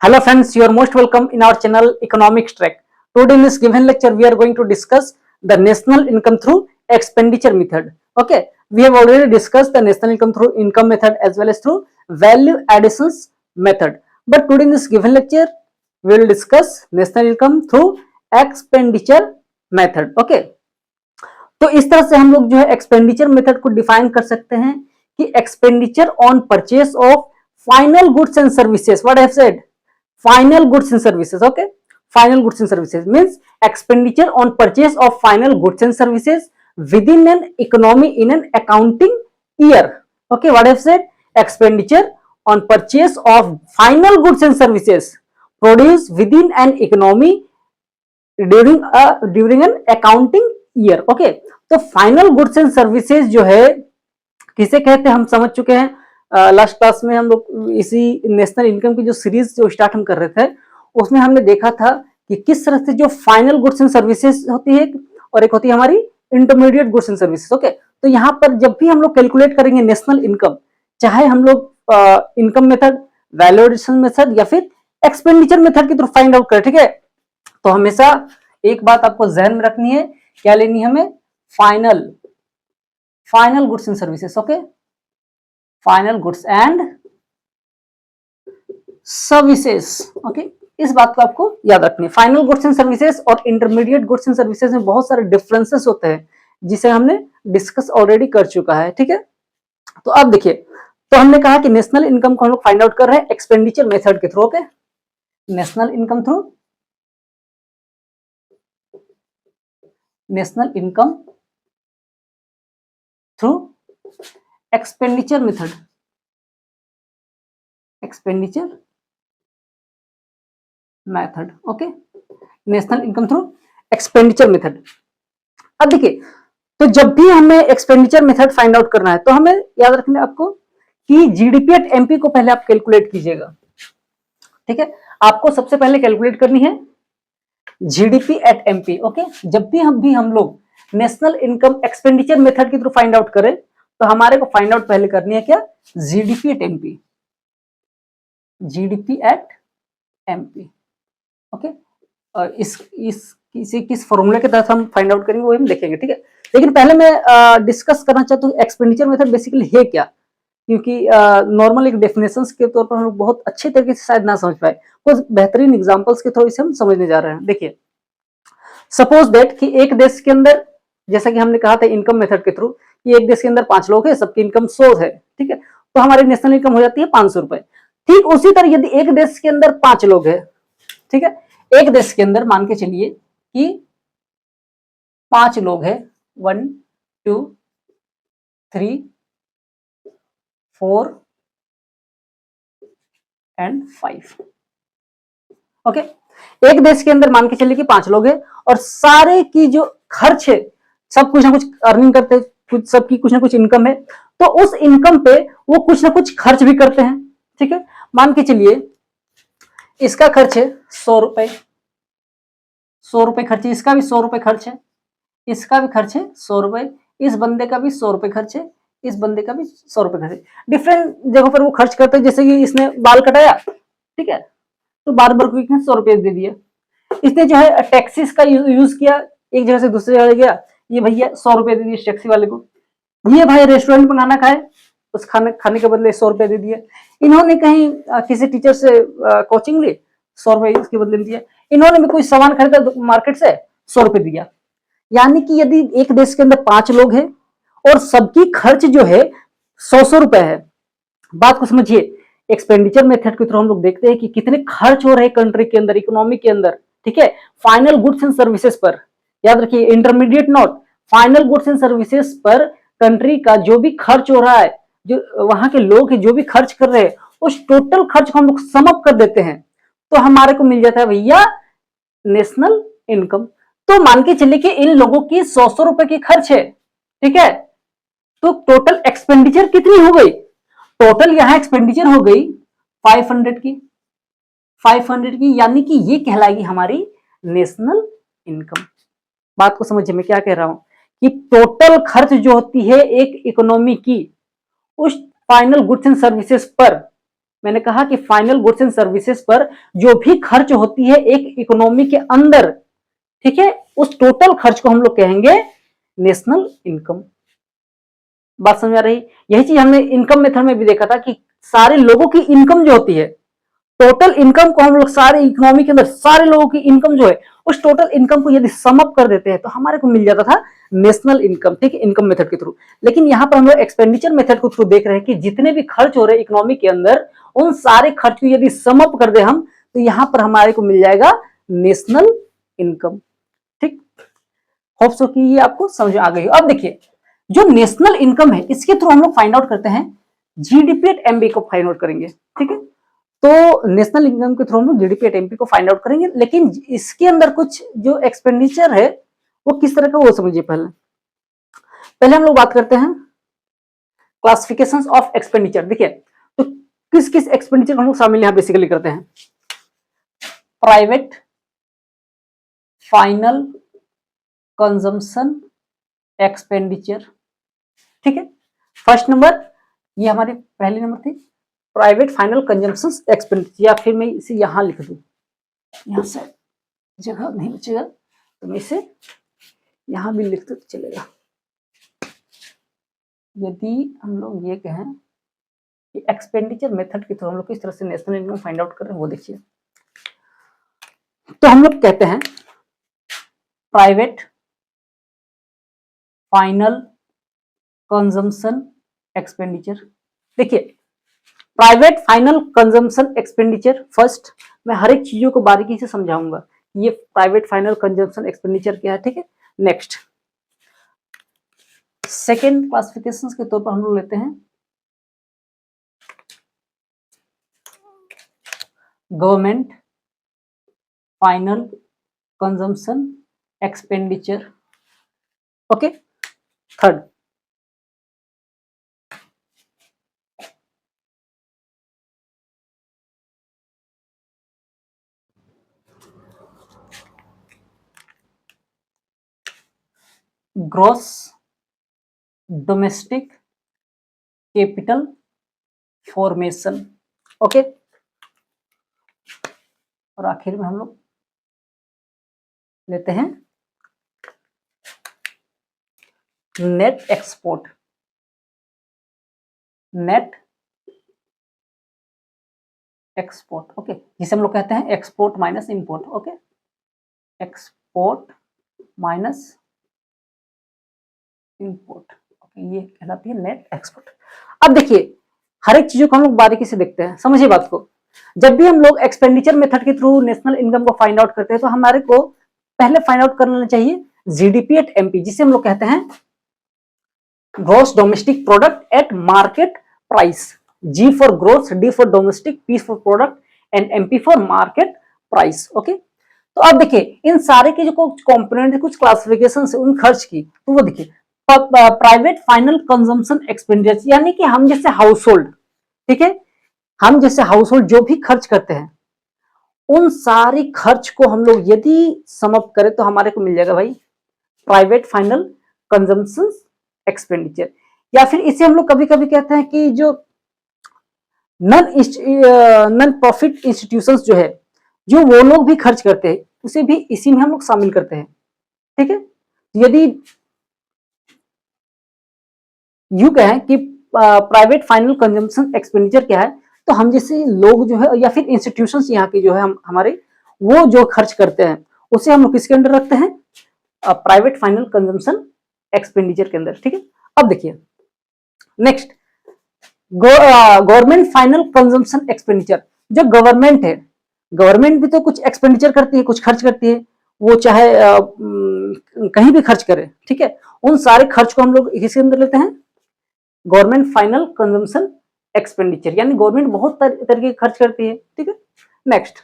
Hello friends, you are most welcome in our channel Economics Track. Today in this given lecture, we are going to discuss the national income through expenditure method. Okay, we have already discussed the national income through income method as well as through value additions method. But today in this given lecture, we will discuss national income through expenditure method. Okay, तो इस तरह से हम लोग जो है expenditure method को define कर सकते हैं कि expenditure on purchase of final goods and services. What I have said, final goods and services. Okay, final goods and services means expenditure on purchase of final goods and services within an economy in an accounting year. Okay, what I have said, expenditure on purchase of final goods and services produced within an economy during an accounting year. Okay, तो final goods and services जो है किसे कहते हैं हम समझ चुके हैं. लास्ट क्लास में हम लोग इसी नेशनल इनकम की जो सीरीज जो स्टार्ट हम कर रहे थे उसमें हमने देखा था कि किस तरह से जो फाइनल गुड्स एंड सर्विसेज होती है और एक होती है हमारी intermediate goods and services. Okay, तो यहाँ पर जब भी हम लोग कैलकुलेट करेंगे नेशनल इनकम, चाहे हम लोग income method, value addition method या फिर एक्सपेंडिचर मेथड की तरफ फाइंड आउट करें, ठीक है, तो हमेशा एक बात आपको जहन में रखनी है, क्या लेनी है हमें, final goods and services. Okay, final goods and services. Okay, इस बात को आपको याद रखनी है. फाइनल गुड्स एंड सर्विसेज और इंटरमीडिएट गुड्स एंड सर्विसेज में बहुत सारे डिफरेंसेस होते हैं जिसे हमने डिस्कस ऑलरेडी कर चुका है, ठीक है. तो अब देखिए, तो हमने कहा कि नेशनल इनकम को हम लोग फाइंड आउट कर रहे हैं एक्सपेंडिचर मेथड के through. Okay, national income through expenditure method, okay, national income through expenditure method. अब देखिए, तो जब भी हमें एक्सपेंडिचर मेथड फाइंड आउट करना है तो हमें याद रखना है आपको कि जीडीपी एट एमपी को पहले आप कैलकुलेट कीजिएगा, ठीक है. आपको सबसे पहले कैलकुलेट करनी है जीडीपी एट एमपी. ओके, जब भी हम लोग नेशनल इनकम एक्सपेंडिचर मेथड के थ्रू फाइंड आउट करें तो हमारे को फाइंड आउट पहले करनी है क्या, GDP at MP, GDP at MP. Okay, और किस फॉर्मूले के तहत हम फाइंड आउट करेंगे वो हम देखेंगे, ठीक है. लेकिन पहले मैं डिस्कस करना चाहता हूँ एक्सपेंडिचर मेथड बेसिकली है क्या, क्योंकि नॉर्मल एक डेफिनेशंस के तौर पर हम लोग बहुत अच्छे तरीके से शायद ना समझ पाए, कुछ बेहतरीन एग्जांपल्स के थ्रू इसे हम समझने जा रहे हैं. देखिए, सपोज दैट कि एक देश के अंदर, जैसा कि हमने कहा था इनकम मेथड के थ्रू, कि एक देश के अंदर 5 लोग हैं, सबकी इनकम 100 है, ठीक है, तो हमारी नेशनल इनकम हो जाती है 500 रुपए. ठीक उसी तरह यदि एक देश के अंदर 5 लोग हैं, ठीक है, एक देश के अंदर मान के चलिए कि 5 लोग हैं, 1 2 3 4 एंड 5. ओके, एक देश के अंदर मान के चलिए कि 5 लोग हैं और सारे की जो खर्च है, सब कुछ ना कुछ अर्निंग करते हैं, कुछ सबकी कुछ ना कुछ इनकम है, तो उस इनकम पे वो कुछ ना कुछ खर्च भी करते हैं, ठीक है. मान के चलिए इसका खर्च है 100 रुपए, 100 रुपए खर्च है, इसका भी 100 रुपए खर्च है, इसका भी खर्च है 100 रुपए, इस बंदे का भी 100 रुपए खर्च है, इस बंदे का भी 100 रुपए खर्च है. डिफरेंट जगहों पर वो खर्च करते हैं, जैसे कि इसने बाल कटाया, ठीक है, तो बार्बर को 100 रुपए दे दिए. इसने जो है टैक्सीज का यूज किया, एक जगह से दूसरी जगह गया, ये भैया 100 रुपए दे दिए टैक्सी वाले को. ये भाई रेस्टोरेंट में खाना खाए, उस खाने के बदले 100 रुपए दे दिए. इन्होंने कहीं किसी टीचर से कोचिंग ली, 100 रुपए इसके बदले में दिया. इन्होंने भी कोई सामान खरीदा मार्केट से, 100 रुपए दिया. यानी कि यदि एक देश के अंदर 5 लोग हैं और सबकी खर्च जो है 100 रुपए है, बात को समझिए. एक्सपेंडिचर मेथड के थ्रू हम लोग देखते हैं कि कितने खर्च हो रहे हैं कंट्री के अंदर, इकोनॉमी के अंदर, ठीक है, फाइनल गुड्स एंड सर्विसेज पर. याद रखिए, intermediate note, final goods and services पर कंट्री का जो भी खर्च हो रहा है, जो वहां के लोग हैं जो भी खर्च कर रहे हैं, उस टोटल खर्च को हम लोग सम अप कर देते हैं तो हमारे को मिल जाता है भैया नेशनल इनकम. तो मान के चलिए कि इन लोगों की 100 रुपए की खर्च है, ठीक है, तो टोटल एक्सपेंडिचर कितनी हो गई, टोटल यहां एक्सपेंडिचर हो गई 500 की, 500 की, यानी कि ये कहलाएगी हमारी नेशनल इनकम. बात को समझिए मैं क्या कह रहा हूं कि टोटल खर्च जो होती है एक इकोनॉमी की, उस फाइनल गुड्स एंड सर्विसेज पर मैंने कहा कि फाइनल गुड्स एंड सर्विसेज पर जो भी खर्च होती है एक इकोनॉमी के अंदर, ठीक है, उस टोटल खर्च को हम लोग कहेंगे नेशनल इनकम। बात समझ आ रही? यही चीज हमने इनकम मेथड में भी देखा था कि सारे लोगों की इनकम जो होती है, टोटल इनकम को हम लोग सारे इकोनॉमी के अंदर सारे लोगों की इनकम जो है उस टोटल इनकम को यदि सम अप कर देते हैं तो हमारे को मिल जाता था नेशनल इनकम, ठीक है, इनकम मेथड के थ्रू। लेकिन यहाँ पर हम लोग एक्सपेंडिचर मेथड के थ्रू देख रहे हैं कि जितने भी खर्च हो रहे हैं इकोनॉमी के अंदर उन सारे खर्च को यदि सम अप कर दे हम तो यहाँ पर हमारे को मिल जाएगा नेशनल इनकम। ठीक, होप सो कि ये आपको समझ आ गई। अब देखिए जो नेशनल इनकम है इसके थ्रू हम लोग फाइंड आउट करते हैं जीडीपी एट एमपी को फाइंड आउट करेंगे, ठीक है। तो नेशनल इनकम के थ्रू हम लोग जीडीपी एट एमपी को फाइंड आउट करेंगे, लेकिन इसके अंदर कुछ जो एक्सपेंडिचर है वो किस तरह का वो समझिए। पहले हम लोग बात करते हैं क्लासिफिकेशंस ऑफ एक्सपेंडिचर। देखिए तो किस किस एक्सपेंडिचर हम लोग शामिल यहां बेसिकली करते हैं। प्राइवेट फाइनल कंजम्पशन एक्सपेंडिचर, ठीक है। फर्स्ट नंबर ये हमारे पहले नंबर थी प्राइवेट फाइनल कंजम्पशन एक्सपेंडिचर, या फिर मैं इसे यहां लिख दूं, यहां से जगह नहीं बचेगा तो मैं इसे यहां भी लिख दो तो चलेगा। यदि हम लोग ये कहें कि एक्सपेंडिचर मेथड के थ्रू हम लोग किस तरह से नेशनल इनकम फाइंड आउट कर रहे हैं वो देखिए। तो हम लोग कहते हैं प्राइवेट फाइनल कंजम्पशन एक्सपेंडिचर। देखिए private final consumption expenditure, first मैं हर एक चीजों को बारीकी से समझाऊंगा ये प्राइवेट फाइनल कंजम्पशन एक्सपेंडिचर क्या है, ठीक है। नेक्स्ट सेकेंड क्लासिफिकेशन के तौर पर हम लोग लेते हैं government final consumption expenditure, okay. Third gross domestic capital formation, okay. और आखिर में हम लोग लेते हैं net export, net export, okay, जिसे हम लोग कहते हैं export minus import, okay, export minus import, okay, ये कहलाती है नेट एक्सपोर्ट। अब देखिए हर एक चीजों को हम लोग बारीकी से देखते हैं, समझिए बात को। जब भी हम लोग एक्सपेंडिचर मेथड के थ्रू नेशनल इनकम को फाइंड आउट करते हैं तो हमारे को पहले फाइंड आउट कर लेना चाहिए जीडीपी एट एमपी, जिसे हम लोग कहते हैं gross domestic product at market price. G for growth, D for domestic, P for product and MP for market price, okay. तो अब देखिए इन सारे के जो कुछ कंपोनेंट, कुछ क्लासिफिकेशन है उन खर्च की, तो वो देखिए प्राइवेट फाइनल कंजम्पशन एक्सपेंडिचर, यानी कि हम जैसे हाउस होल्ड, ठीक है, हम जैसे हाउस होल्ड जो भी खर्च करते हैं उन सारे खर्च को हम लोग यदि सम अप करें तो हमारे को मिल जाएगा भाई प्राइवेट फाइनल कंजम्पशन एक्सपेंडिचर। या फिर इसे हम लोग कभी कभी कहते हैं कि जो नॉन प्रॉफिट इंस्टीट्यूशंस जो है, जो वो लोग भी खर्च करते हैं उसे भी इसी में हम लोग शामिल करते हैं, ठीक है। यदि यू कहें कि प्राइवेट फाइनल कंजम्पशन एक्सपेंडिचर क्या है, तो हम जैसे लोग जो है या फिर इंस्टीट्यूशंस यहाँ के जो है हमारे वो जो खर्च करते हैं उसे हम लोग किसके अंदर रखते हैं, प्राइवेट फाइनल कंजम्पशन एक्सपेंडिचर के अंदर, ठीक है। अब देखिए next government final consumption expenditure. जो गवर्नमेंट है, गवर्नमेंट भी तो कुछ एक्सपेंडिचर करती है, कुछ खर्च करती है, वो चाहे कहीं भी खर्च करे, ठीक है। उन सारे खर्च को हम लोग किसके अंदर लेते हैं, गवर्नमेंट फाइनल कंजम्पशन एक्सपेंडिचर, यानी गवर्नमेंट बहुत तरीके के खर्च करती है, ठीक है। नेक्स्ट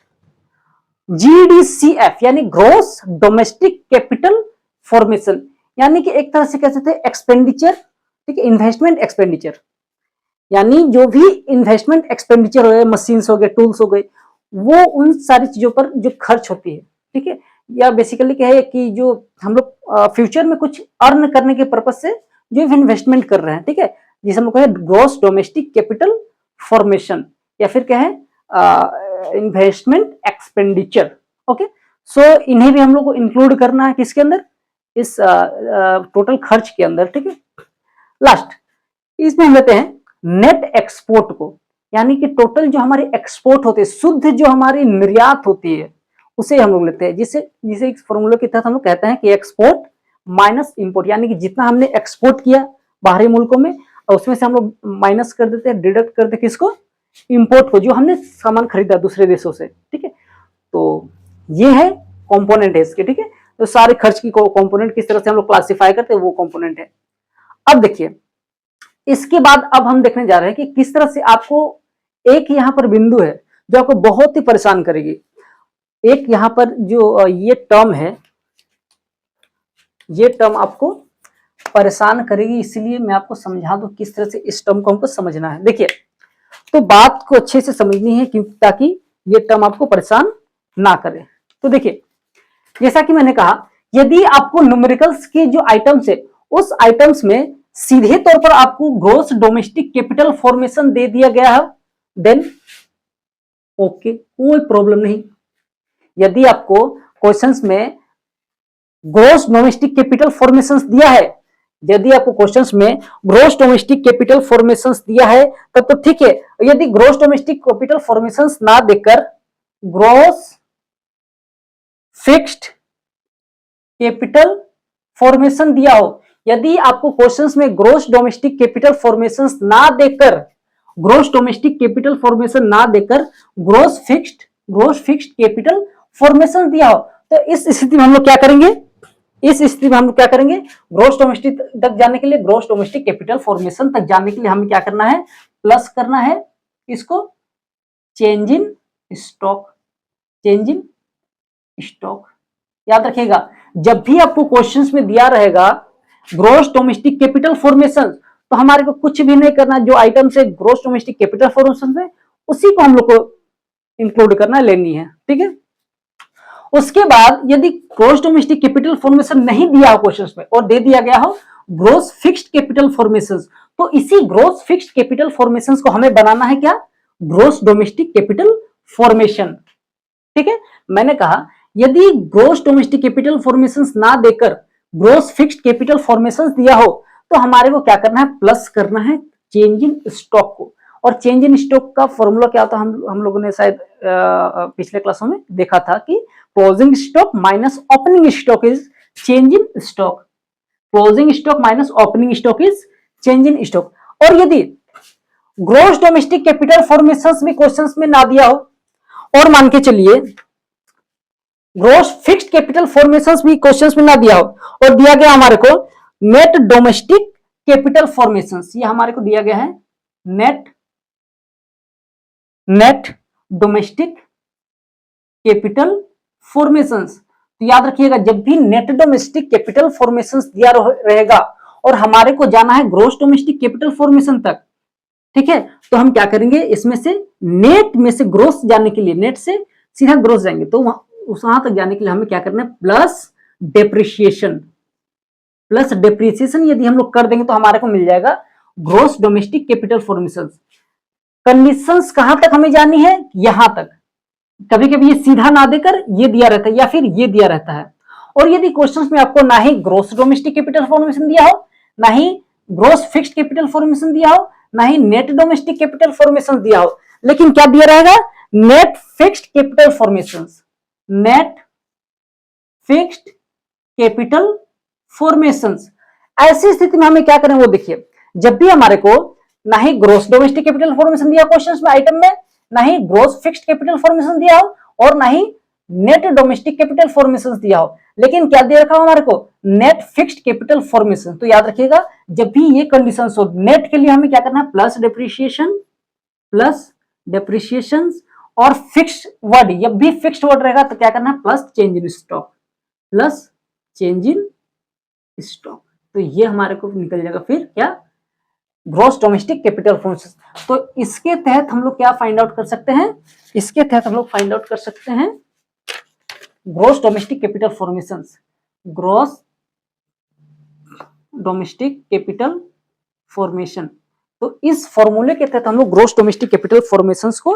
जीडीसीएफ यानी ग्रॉस डोमेस्टिक कैपिटल फॉर्मेशन, यानी कि एक तरह से कह सकते हैं एक्सपेंडिचर, ठीक है, इन्वेस्टमेंट एक्सपेंडिचर, यानी जो भी इन्वेस्टमेंट एक्सपेंडिचर हो गए, मशीन्स हो गए, टूल्स हो गए, वो उन सारी चीजों पर जो खर्च होती है, ठीक है। या बेसिकली क्या है कि जो हम लोग फ्यूचर में कुछ अर्न करने के पर्पज से जो इन्वेस्टमेंट कर रहे हैं, ठीक है, जिसे हम लोग कहें ग्रॉस डोमेस्टिक कैपिटल फॉर्मेशन, या फिर क्या है इन्वेस्टमेंट एक्सपेंडिचर। ओके, सो इन्हें भी हम लोग को इंक्लूड करना है किसके अंदर, इस टोटल खर्च के अंदर। ठीक है, लास्ट इसमें हम लेते हैं नेट एक्सपोर्ट को, यानी कि टोटल जो हमारे एक्सपोर्ट होते हैं, शुद्ध जो हमारी निर्यात होती है, उसे हम लोग लेते हैं, जिसे इस फॉर्मूले के तहत हम लोग कहते हैं कि एक्सपोर्ट माइनस इंपोर्ट, यानी कि जितना हमने एक्सपोर्ट किया बाहरी मुल्कों में, और उसमें से हम लोग माइनस कर देते हैं, डिडक्ट करते हैं किसको, इंपोर्ट को, जो हमने सामान खरीदा दूसरे देशों से। ठीक है, तो ये है कंपोनेंट है इसके। ठीक है, तो सारे खर्च की कंपोनेंट किस तरह से हम लोग क्लासिफाई करते हैं, वो कंपोनेंट है। अब देखिए, इसके बाद अब हम देखने जा रहे हैं कि किस तरह से आपको एक यहां पर बिंदु है जो आपको बहुत ही परेशान करेगी। एक यहां पर जो ये टर्म है, ये टर्म आपको परेशान करेगी, इसलिए मैं आपको समझा दूं किस तरह से इस टर्म को हमको समझना है। देखिए, तो बात को अच्छे से समझनी है क्योंकि ताकि ये टर्म आपको परेशान ना करे। तो देखिए, जैसा कि मैंने कहा, यदि आपको न्यूमेरिकल्स के जो आइटम्स है, उस आइटम्स में सीधे तौर पर आपको ग्रॉस डोमेस्टिक कैपिटल फॉर्मेशन दे दिया गया है, देन ओके, कोई प्रॉब्लम नहीं। यदि आपको क्वेश्चंस में ग्रॉस डोमेस्टिक कैपिटल फॉर्मेशंस दिया है, यदि आपको क्वेश्चंस में ग्रॉस डोमेस्टिक कैपिटल फॉर्मेशंस दिया है तब तो ठीक है। यदि ग्रॉस डोमेस्टिक कैपिटल फॉर्मेशंस ना देकर ग्रॉस फिक्स्ड कैपिटल फॉर्मेशन दिया हो, यदि आपको क्वेश्चंस में ग्रॉस डोमेस्टिक कैपिटल फॉर्मेशंस ना देकर, ग्रॉस डोमेस्टिक कैपिटल फॉर्मेशन ना देकर ग्रॉस फिक्स्ड कैपिटल फॉर्मेशन दिया हो, तो इस स्थिति में हम लोग क्या करेंगे, इस स्थिति में हम लोग क्या करेंगे, ग्रॉस डोमेस्टिक तक जाने के लिए, ग्रॉस डोमेस्टिक कैपिटल फॉर्मेशन तक जाने के लिए हमें क्या करना है, प्लस करना है इसको change in stock, change in stock. याद रखिएगा, जब भी आपको क्वेश्चंस में दिया रहेगा ग्रॉस डोमेस्टिक कैपिटल फॉर्मेशन, तो हमारे को कुछ भी नहीं करना, जो आइटम से ग्रॉस डोमेस्टिक कैपिटल फॉर्मेशन है उसी को हम लोग को इंक्लूड करना, लेनी है। ठीक है, उसके बाद यदि ग्रॉस डोमेस्टिक कैपिटल फॉर्मेशन नहीं दिया हो क्वेश्चंस में और दे दिया गया हो ग्रॉस फिक्स्ड कैपिटल फॉर्मेशन, तो इसी ग्रॉस फिक्स्ड कैपिटल फॉर्मेशन को हमें बनाना है क्या, ग्रॉस डोमेस्टिक कैपिटल फॉर्मेशन। ठीक है, मैंने कहा यदि ग्रॉस डोमेस्टिक कैपिटल फॉर्मेशन ना देकर ग्रॉस फिक्स्ड कैपिटल फॉर्मेशन दिया हो, तो हमारे को क्या करना है, प्लस करना है चेंज इन स्टॉक को। और चेंज इन स्टॉक का फॉर्मूला क्या होता है, हम लोगों ने शायद पिछले क्लासों में देखा था कि closing stock minus opening stock is change in stock, closing stock minus opening stock is change in stock. और यदि ग्रॉस डोमेस्टिक कैपिटल फॉर्मेशंस में क्वेश्चंस में ना दिया हो, और मान के चलिए ग्रॉस फिक्स्ड कैपिटल फॉर्मेशंस भी क्वेश्चंस में ना दिया हो, और दिया गया हमारे को नेट डोमेस्टिक कैपिटल फॉर्मेशंस, ये हमारे को दिया गया है नेट डोमेस्टिक कैपिटल फॉर्मेशंस। तो याद रखिएगा, जब भी नेट डोमेस्टिक कैपिटल फॉर्मेशंस दिया रहेगा और हमारे को जाना है ग्रॉस डोमेस्टिक कैपिटल फॉर्मेशन तक, ठीक है, तो हम क्या करेंगे, इसमें से नेट में से ग्रोस जाने के लिए, नेट से सीधा ग्रोस जाएंगे, तो वहां तक जाने के लिए हमें क्या करना है, प्लस डेप्रिसिएशन। प्लस डेप्रिसिएशन यदि हम लोग कर देंगे तो हमारे को मिल जाएगा gross domestic capital formation. Conditions कहां तक हमें जानी है, यहां तक। कभी कभी ये सीधा ना देकर ये दिया रहता है या फिर ये दिया रहता है। और यदि क्वेश्चंस में आपको ना ही ग्रॉस डोमेस्टिक कैपिटल फॉर्मेशन दिया हो, ना ही ग्रॉस फिक्स्ड कैपिटल फॉर्मेशन दिया हो, ना ही नेट डोमेस्टिक कैपिटल फॉर्मेशन दिया हो, लेकिन क्या दिया रहेगा, net fixed capital formation, net fixed capital formation. ऐसी स्थिति में हमें क्या करें वो देखिए, जब भी हमारे को ना ही ग्रॉस डोमेस्टिक कैपिटल फॉर्मेशन दिया क्वेश्चंस में आइटम में, ना ही ग्रॉस फिक्स्ड कैपिटल फॉर्मेशन दिया हो, और ना ही नेट डोमेस्टिक कैपिटल फॉर्मेशन दिया हो, लेकिन क्या दे रखा हो हमारे को, नेट फिक्स्ड कैपिटल फॉर्मेशन। तो याद रखिएगा, जब भी ये कंडीशन हो, नेट के लिए हमें क्या करना है, प्लस डेप्रिसिएशन, और फिक्स्ड वर्ड, जब भी फिक्स्ड वर्ड रहेगा तो क्या करना है, plus change in stock, plus change in stock. तो ये हमारे को निकल जाएगा फिर क्या, ग्रॉस डोमेस्टिक कैपिटल फॉर्मेशन। तो इसके तहत हम लोग क्या फाइंड आउट कर सकते हैं, इसके तहत हम लोग फाइंड आउट कर सकते हैं gross domestic capital formation, gross domestic capital formation. तो इस फॉर्मूले के तहत हम लोग ग्रॉस डोमेस्टिक कैपिटल फॉर्मेशंस को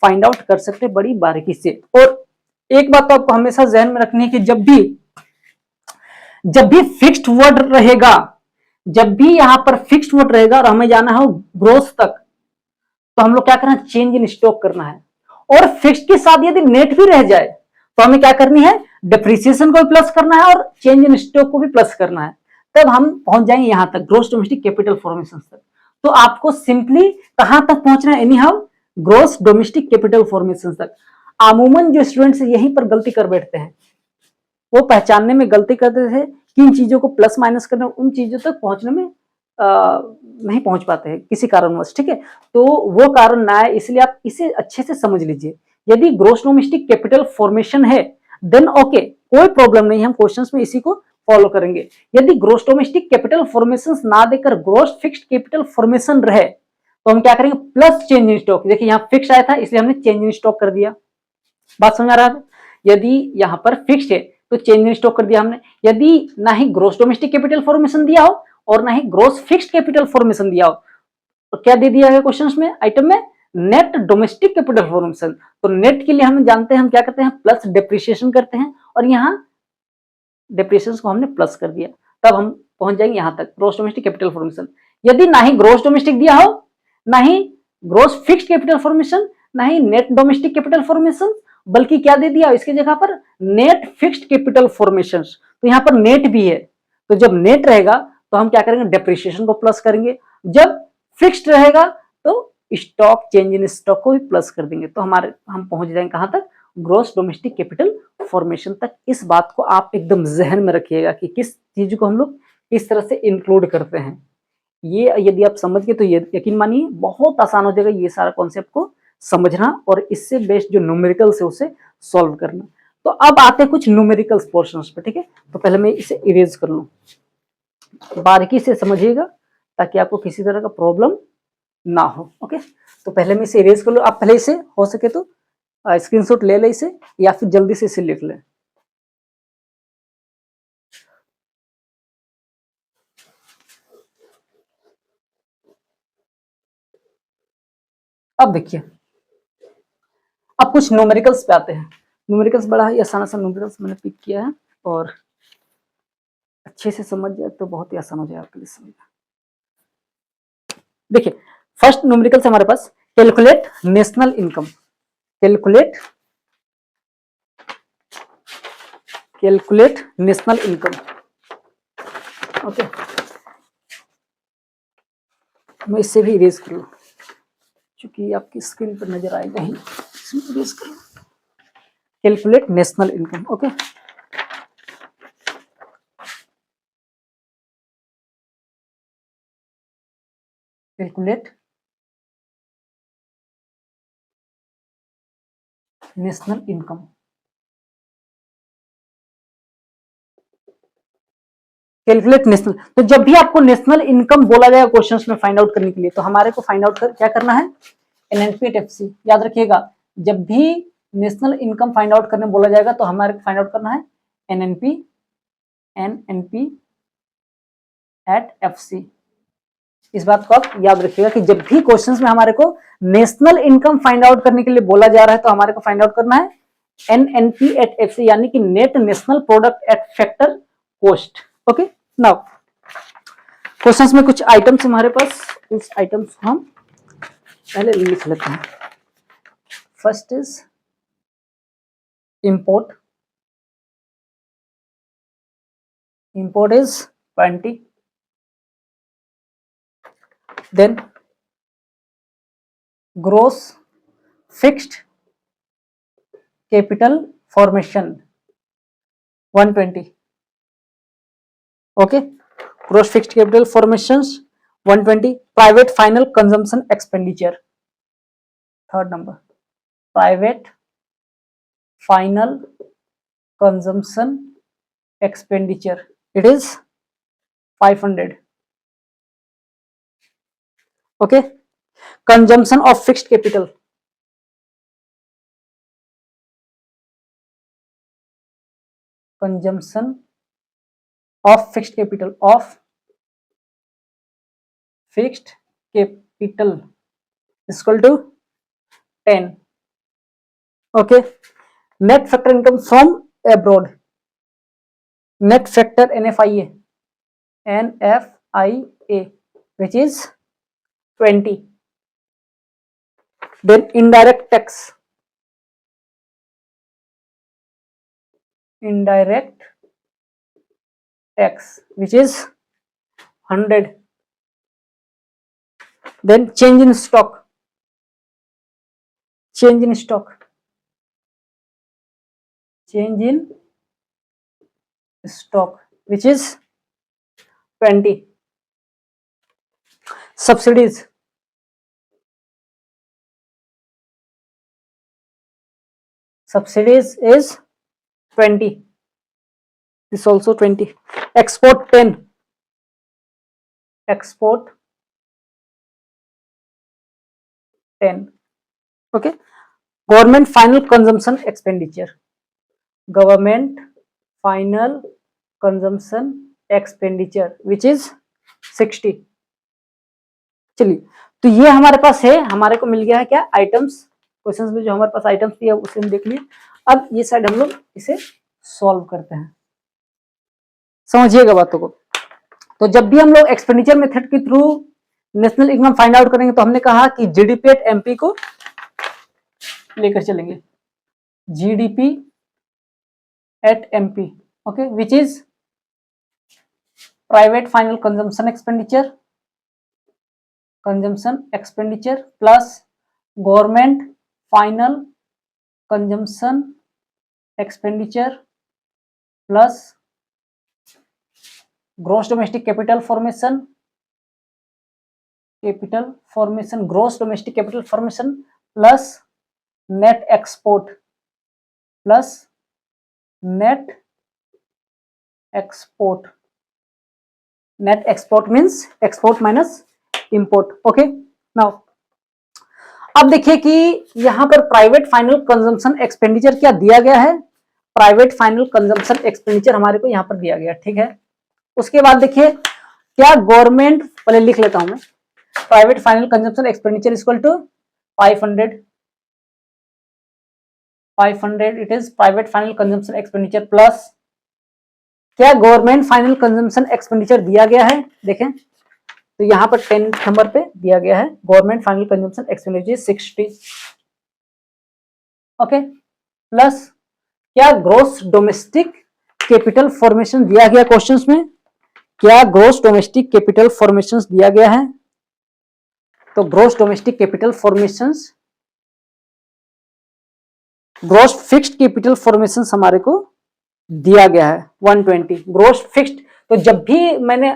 फाइंड आउट कर सकते हैं बड़ी बारीकी से। और एक बात तो आपको हमेशा ध्यान में रखनी है कि जब भी फिक्स्ड वर्ड रहेगा, जब भी यहां पर फिक्स्ड वर्ड रहेगा और हमें जाना है ग्रोथ तक, तो हम लोग क्या करना है, चेंज इन स्टॉक करना है। और फिक्स्ड के साथ यदि नेट भी रह जाए तो हमें क्या करनी है, डिप्रिसिएशन को भी प्लस करना है और चेंज इन स्टॉक को भी प्लस करना है। तब हम पहुंच जाएंगे यहां तक, ग्रॉस डोमेस्टिक कैपिटल फॉर्मेशन तक। तो आपको सिंपली कहां तक पहुंचना है, any how gross domestic capital formation तक। अमूमन जो स्टूडेंट्स यहीं पर गलती कर बैठते हैं, वो पहचानने में गलती करते थे, किन चीजों को प्लस माइनस करना, उन चीजों तक पहुंचने में नहीं पहुंच पाते हैं किसी कारणवश। ठीक है, तो वो कारण ना है, इसलिए आप इसे अच्छे से समझ लीजिए। यदि ग्रॉस डोमेस्टिक कैपिटल फॉर्मेशन है देन ओके, कोई प्रॉब्लम नहीं, हम क्वेश्चंस में इसी को फॉलो करेंगे। यदि ग्रॉस डोमेस्टिक कैपिटल फॉर्मेशन ना देकर ग्रॉस फिक्स्ड कैपिटल फॉर्मेशन रहे तो हम क्या करेंगे, प्लस चेंज इन स्टॉक। देखिए यहाँ फिक्स आया था इसलिए हमने चेंज इन स्टॉक कर दिया, बात समझ आ रहा है। यदि यहां पर फिक्स्ड है तो चेंज इन स्टॉक कर दिया हमने। यदि ना ही ग्रॉस डोमेस्टिक कैपिटल फॉर्मेशन दिया हो और ना ही ग्रॉस फिक्स्ड कैपिटल फॉर्मेशन दिया हो, तो क्या दे दिया है क्वेश्चंस में, आइटम में, नेट डोमेस्टिक कैपिटल फॉर्मेशन। तो नेट के लिए हम जानते हैं, हम क्या करते हैं, प्लस डिप्रिसिएशन करते हैं, और यहाँ डिप्रिसिएशन को हमने प्लस कर दिया, तब हम पहुंच जाएंगे यहां तक, ग्रॉस डोमेस्टिक कैपिटल फॉर्मेशन। यदि ना ही ग्रॉस डोमेस्टिक दिया हो, ना ही ग्रॉस फिक्स्ड कैपिटल फॉर्मेशन, ना ही नेट डोमेस्टिक कैपिटल फॉर्मेशन, बल्कि क्या दे दिया इसके जगह पर, नेट फिक्स्ड कैपिटल फॉर्मेशन। तो यहाँ पर नेट भी है, तो जब नेट रहेगा तो हम क्या करेंगे, डिप्रिसिएशन को प्लस करेंगे। जब फिक्स्ड रहेगा तो स्टॉक, चेंज इन स्टॉक को भी प्लस कर देंगे। तो हम पहुंच जाएंगे कहां तक, ग्रॉस डोमेस्टिक कैपिटल फॉर्मेशन तक। इस बात को आप एकदम जहन में रखिएगा कि किस चीज को हम लोग इस तरह से इंक्लूड करते हैं। ये यदि आप समझ गए तो ये यकीन मानिए बहुत आसान हो जाएगा ये सारा कॉन्सेप्ट को समझना, और इससे बेस्ड जो न्यूमेरिकल्स है उसे सॉल्व करना। तो अब आते हैं कुछ न्यूमेरिकल्स पोर्शंस पे। ठीक है, तो पहले मैं इसे इरेज कर लूं, बारीकी से समझिएगा ताकि आपको किसी तरह का प्रॉब्लम ना हो। ओके, तो पहले मैं इसे इरेज कर लूं। आप पहले इसे हो सके तो स्क्रीनशॉट ले ले इसे, या फिर जल्दी से इसे लिख लें। अब देखिए, अब कुछ न्यूमेरिकल्स पे आते हैं। न्यूमेरिकल्स बड़ा ही आसान आसान न्यूमेरिकल्स मैंने पिक किया है, और अच्छे से समझ जाए तो बहुत ही आसान हो जाए आपके लिए समझना। देखिए, फर्स्ट न्यूमेरिकल हमारे पास, calculate national income. Calculate national income. Okay, मैं इससे भी इरेज कर लूं क्योंकि आपकी स्क्रीन पर नजर आएगा ही, इरेज कर लूं। Calculate national income. Okay, calculate national income. Calculate national, तो जब भी आपको नेशनल इनकम बोला जाएगा क्वेश्चंस में फाइंड आउट करने के लिए, तो हमारे को फाइंड आउट क्या करना है, एनएनपी एट एफसी। याद रखिएगा, जब भी नेशनल इनकम फाइंड आउट करने बोला जाएगा तो हमारे को फाइंड आउट करना है एनएनपी एट एफसी। इस बात को आप याद रखिएगा कि जब भी क्वेश्चंस में हमारे को नेशनल इनकम फाइंड आउट करने के लिए बोला जा रहा है तो हमारे को फाइंड आउट करना है एनएनपी एट एफसी, यानी कि net national product at factor cost. Okay, now questions में कुछ आइटम्स हमारे पास, उस आइटम्स को हम पहले लिख लेते हैं। First is import is 20, then gross fixed capital formation 120. okay, gross fixed capital formations 120. private final consumption expenditure, third number, private final consumption expenditure, it is 500. okay, consumption of fixed capital, consumption of fixed capital, of fixed capital is equal to 10. Okay, net factor income from abroad, net factor NFIA, which is 20. Then indirect tax, which is 100. Then change in stock, which is 20. Subsidies, is 20. This also 20. Export 10. Okay. Government final consumption expenditure, which is 60. चलिए, तो ये हमारे पास है, हमारे को मिल गया है क्या, आइटम्स। क्वेश्चंस में जो हमारे पास आइटम्स दिया उसे हम देख लिए। अब ये साइड हम लोग इसे सॉल्व करते हैं, समझिएगा बातों को। तो जब भी हम लोग एक्सपेंडिचर मेथड के through national income find out करेंगे तो हमने कहा कि जीडीपी एट एमपी को लेकर चलेंगे, GDP at MP, okay, which is private final consumption expenditure plus government final consumption expenditure plus gross domestic capital formation, gross domestic capital formation plus net export, net export means export minus import. Okay, now अब देखिए कि यहां पर private final consumption expenditure क्या दिया गया है, private final consumption expenditure हमारे को यहां पर दिया गया, ठीक है। उसके बाद देखिए क्या गवर्नमेंट, पहले लिख लेता हूं मैं, private final consumption expenditure equal to 500, it is private final consumption expenditure plus क्या गवर्नमेंट फाइनल कंजम्पशन एक्सपेंडिचर दिया गया है, देखें तो यहां पर 10 नंबर पे दिया गया है government final consumption expenditure 60, okay, plus क्या ग्रॉस डोमेस्टिक कैपिटल फॉर्मेशन दिया गया क्वेश्चंस में, क्या ग्रॉस डोमेस्टिक कैपिटल फॉर्मेशंस दिया गया है, तो gross domestic capital formations, gross fixed capital formations हमारे को दिया गया है 120 ग्रॉस फिक्स्ड। तो जब भी मैंने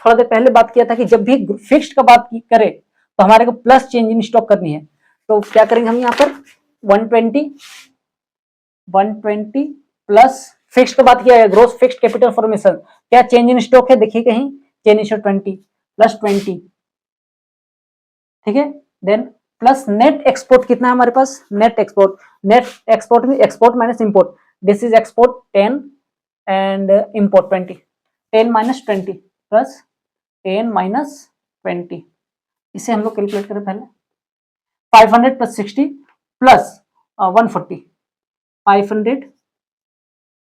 थोड़ा देर पहले बात किया था कि जब भी फिक्स्ड का बात करें तो हमारे को प्लस चेंज इन स्टॉक करनी है, तो क्या करेंगे हम यहाँ पर 120 प्लस फिक्स्ड का बात किया है ग्रॉस फिक्स्ड कैपिटल फॉर्मेशन, क्या चेंज इन स्टॉक है, देखिए कहीं चेंज इन स्टॉक 20 प्लस 20, ठीक है। देन प्लस नेट एक्सपोर्ट कितना है हमारे पास, नेट एक्सपोर्ट में export minus import, this is export 10 and import 20, 10 minus 20 plus 10 minus 20, इसे हम लोग कैलकुलेट करें पहले, 500 plus 60 plus 140, 500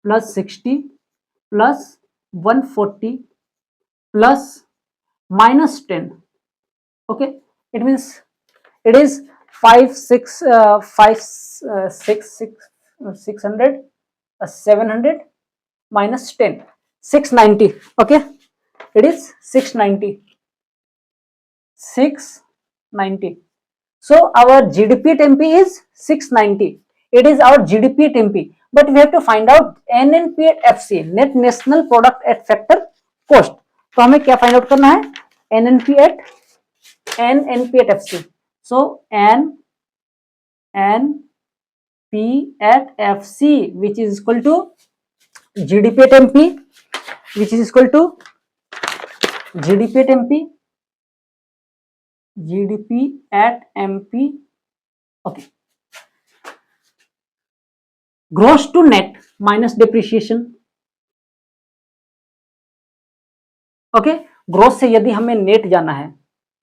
plus 60 plus 140 plus minus 10, okay, it means it is 700 minus 10, 690, okay, it is 690. So our GDP at MP is 690, it is our GDP at MP, but we have to find out NNP at FC, net national product at factor cost। तो हमें क्या find out करना है, NNP at FC। So NNP at FC, which is equal to GDP at MP, which is equal to GDP at MP, okay, gross to net minus depreciation, okay, growth से यदि हमें net जाना है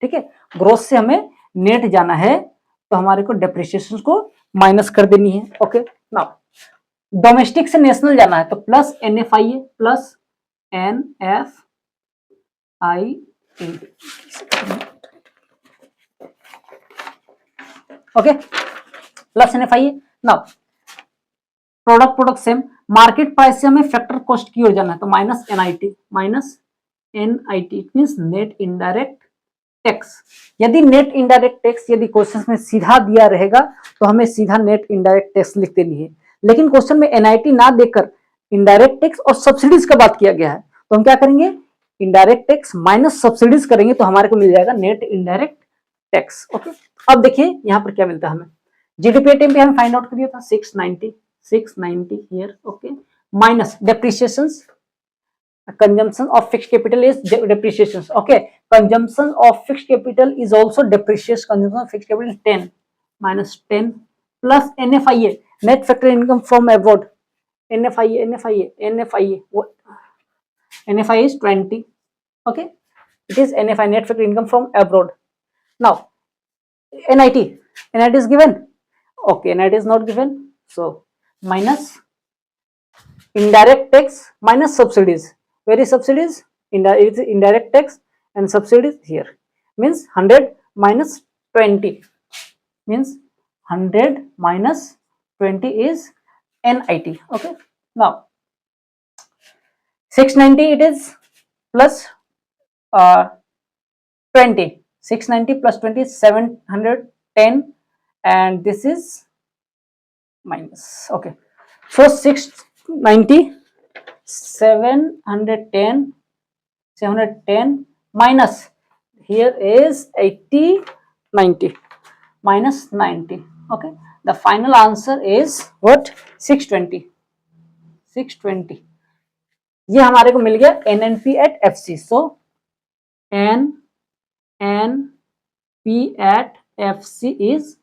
ठीक है, gross से हमें net जाना है तो हमारे को डेप्रिसिएशन को माइनस कर देनी है। ओके, नाउ डोमेस्टिक से नेशनल जाना है तो plus NFIA plus NFIA। Okay, plus NFIA। Now product same, market price से हमें फैक्टर कॉस्ट की ओर जाना है तो minus NIT means net indirect tax. यदि नेट इनडायरेक्ट टैक्स यदि क्वेश्चन में सीधा दिया रहेगा तो हमें सीधा नेट इनडायरेक्ट टैक्स लिख देनी है, लेकिन क्वेश्चन में NIT ना देकर इनडायरेक्ट टैक्स और सब्सिडीज का बात किया गया है तो हम क्या करेंगे, इनडायरेक्ट टैक्स माइनस सब्सिडीज करेंगे तो हमारे को मिल जाएगा नेट इनडायरेक्ट टैक्स। ओके, अब देखिए यहाँ पर क्या मिलता है हमें, जीडीपी एटीएम पे हम फाइंड आउट किया था 690 here. Okay, minus depreciations, consumption of fixed capital is depreciation. Okay, consumption of fixed capital is also depreciation. Consumption of fixed capital is 10 minus 10 plus NFIA, net factor income from abroad. NFIA is 20. Okay, it is NFI, net factor income from abroad. Now NIT is given. Okay, NIT is not given, so minus indirect tax minus subsidies. Where is subsidies? Indirect tax and subsidies here, means 100 minus 20, means 100 minus 20 is NIT. Okay, now 690 it is plus 20, 690 plus 20 is 710 and this is minus. Okay, so 690 710 minus here is 90 minus 90. Okay, the final answer is what, 620। ये हमारे को मिल गया NNP at FC। so NNP at FC is,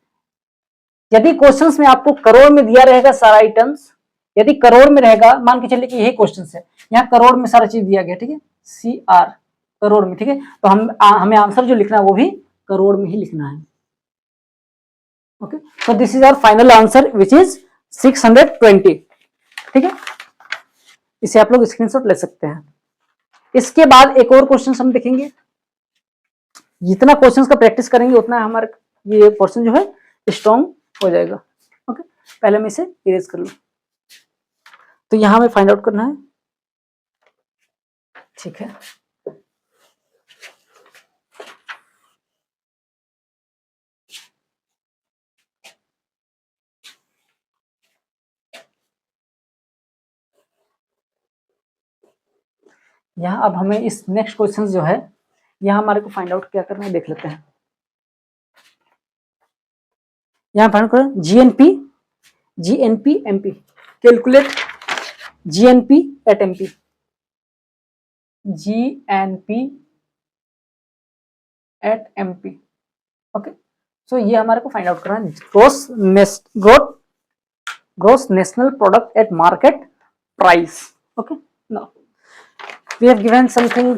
यदि questions में आपको करोड़ में दिया रहेगा सारा आइटम्स, यदि करोड़ में रहेगा, मान के चलिए कि यही क्वेश्चन है, यहाँ करोड़ में सारा चीज दिया गया, ठीक है, CR करोड़ में, ठीक है, तो हमें आंसर जो लिखना है वो भी करोड़ में ही लिखना है। Okay, so this is our final answer which is 620। ठीक है, इसे आप लोग स्क्रीनशॉट ले सकते हैं। इसके बाद एक और क्वेश्चन हम देखेंगे, जितना क्वेश्चन का प्रैक्टिस करेंगे उतना हमारे ये पोर्शन जो है स्ट्रॉन्ग हो जाएगा। ओके, पहले मैं इसे इरेज कर लूं, तो यहां हमें फाइंड आउट करना है। ठीक है, यहाँ अब हमें इस नेक्स्ट क्वेश्चन जो है यहाँ हमारे को फाइंड आउट क्या करना है देख लेते हैं। यहाँ फाइंड करें GNP MP, calculate GNP at MP, GNP at MP. Okay, so ये हमारे को फाइंड आउट करना है gross national product at market price. Okay, now we have given something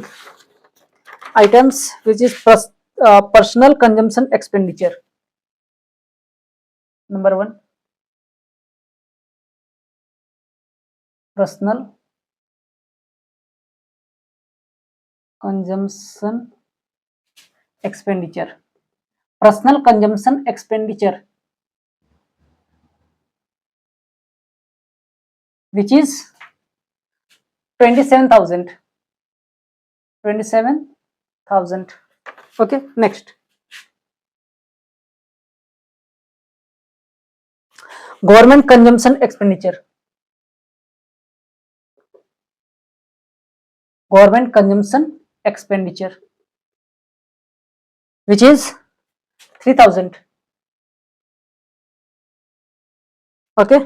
items which is personal consumption expenditure. Number 1, personal consumption expenditure, personal consumption expenditure which is 27,000. Okay, next, government consumption expenditure, government consumption expenditure which is 3,000. Okay,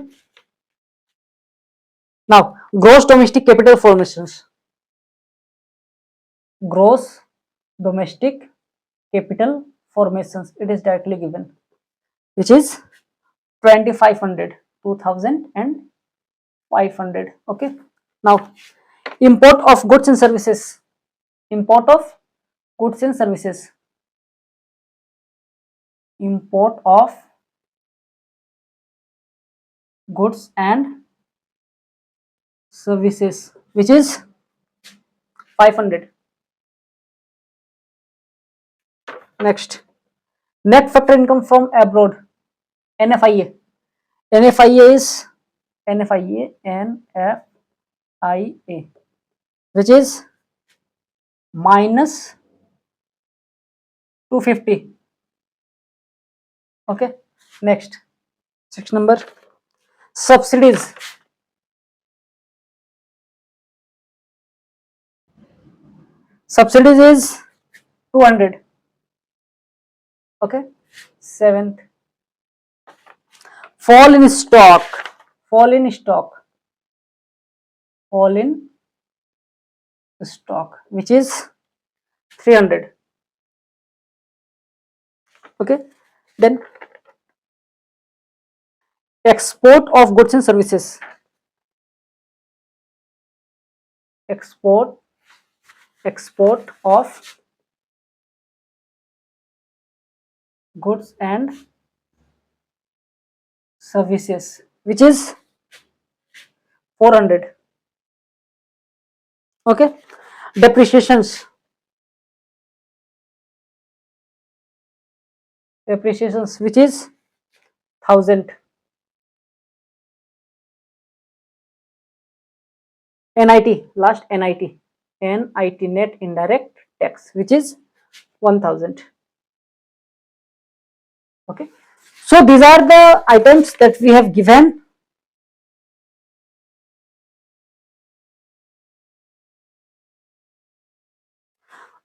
now gross domestic capital formations, gross domestic capital formations, it is directly given, which is 2,500. Okay, now import of goods and services, import of goods and services import of goods and services, which is 500. Next, net factor income from abroad, NFIA. NFIA is NFIA, which is minus 250. Okay. Next, 6 number, subsidies. Subsidies is 200. Okay. 7th, fall in stock, fall in stock, which is 300. Okay. Then export of goods and services, export of goods and services, which is 400. Okay. Depreciations, which is 1000. NIT, last NIT, net indirect tax, which is 1000. Okay. So these are the items that we have given.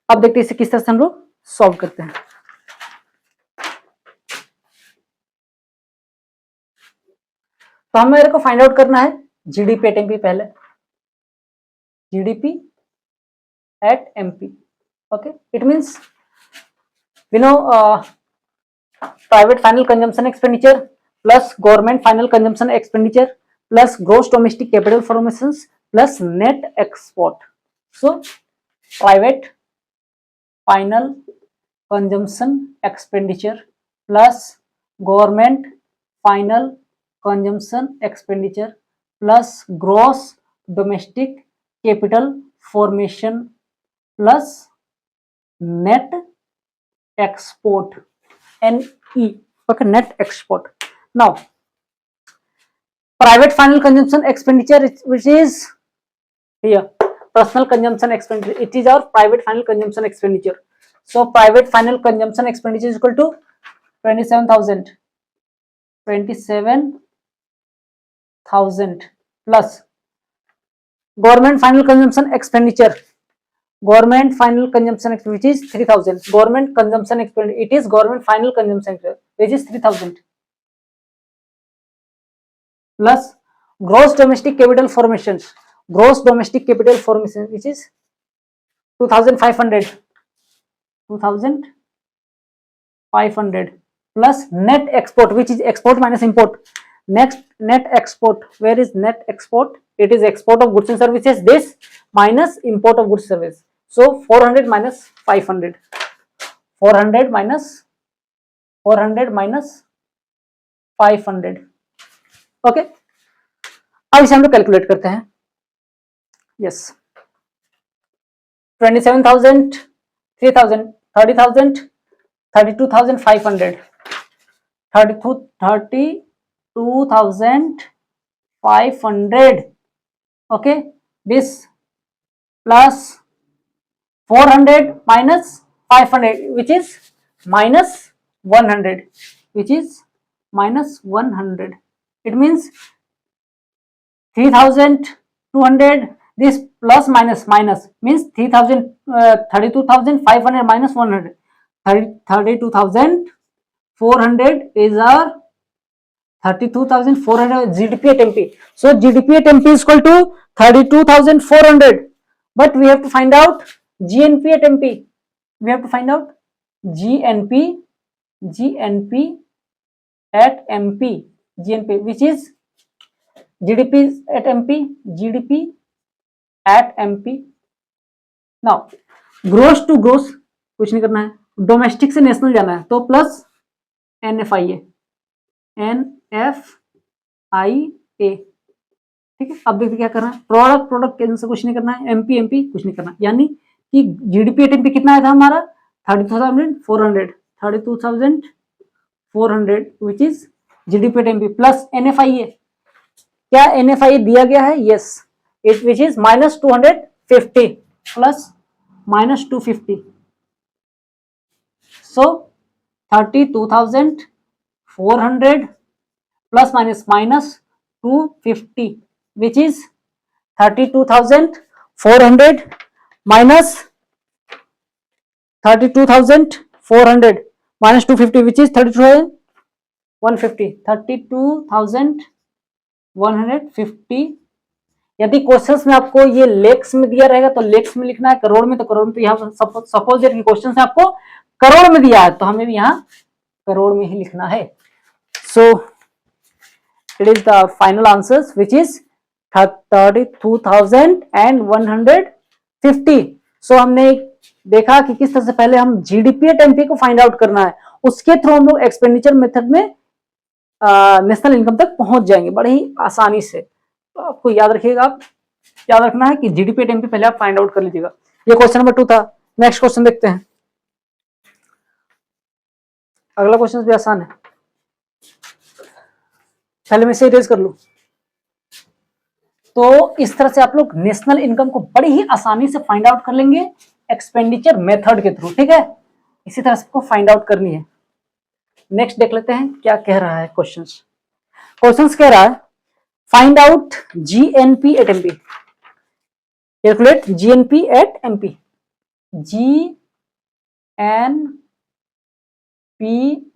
अब देखते हैं इसे किस तरह से हम लोग solve करते हैं. तो हमें मेरे को फाइंड आउट करना है जीडीपी एट एमपी. पहले GDP at MP. Okay, it means we know private final consumption expenditure plus government final consumption expenditure plus gross domestic capital formations plus net export. So private final consumption expenditure plus government final consumption expenditure plus gross domestic capital formation plus net export, NE. Okay, net export. Now private final consumption expenditure, which is here, personal consumption expenditure, it is our private final consumption expenditure. So private final consumption expenditure is equal to 27,000 plus government final consumption expenditure, which is 3000. Government consumption expenditure, it is government final consumption which is 3000 plus gross domestic capital formations, which is 2500 plus net export, which is export minus import. Next, net export, where is net export? It is export of goods and services, this minus import of goods and services. So 400 minus 500, 400 minus 500. Okay, अब इसे हम लोग calculate करते हैं. Yes, 27,000, 3,000, 30,000, 32,500, 32,500. Okay, this plus 400 minus 500, which is minus 100, it means 3,200. This plus minus means 32,500 minus 100, 32,400 is our 32,400 GDP at MP. So GDP at MP is equal to 32,400, but we have to find out GNP at MP. We have to find out GNP at MP, which is GDP at MP, Now gross to gross कुछ नहीं करना है, domestic से national जाना है, तो plus NFIA, NFIA, ठीक है। अब देखिए क्या करना है, प्रोडक्ट के से कुछ नहीं करना है, एमपी कुछ नहीं करना, यानी कि जीडीपी एटीएमपी कितना आया था हमारा 32,400 which is GDP ATMP plus NFIA. क्या एनएफआईए दिया गया है? Yes, it which is -250 plus -250, so 32,400 plus -250 which is 32,400 minus 32,400 minus 250 which is 32,150, 32,150। यदि क्वेश्चंस में आपको ये लेक्स में दिया रहेगा तो लेक्स में लिखना है, करोड़ में तो करोड़ में। तो यहाँ सपोज दैट क्वेश्चन से आपको करोड़ में दिया है तो हमें भी यहाँ करोड़ में ही लिखना है। So it is the final answers which is 32,150। सो हमने देखा कि किस तरह से पहले हम जीडीपी एमपी को फाइंड आउट करना है, उसके थ्रू हम लोग एक्सपेंडिचर मेथड में नेशनल इनकम तक पहुंच जाएंगे बड़े ही आसानी से। तो आपको याद रखिएगा, याद रखना है कि जीडीपी एमपी पहले आप फाइंड आउट कर लीजिएगा। ये क्वेश्चन नंबर 2 था। नेक्स्ट क्वेश्चन देखते हैं। अगला क्वेश्चन भी आसान है, पहले मैं इसे इरेज कर लूं। तो इस तरह से आप लोग नेशनल इनकम को बड़ी ही आसानी से फाइंड आउट कर लेंगे एक्सपेंडिचर मेथड के थ्रू, ठीक है। इसी तरह से आपको फाइंड आउट करनी है। नेक्स्ट देख लेते हैं क्या कह रहा है क्वेश्चंस। क्वेश्चंस कह रहा है find out GNP at MP, calculate GNP at MP. GNP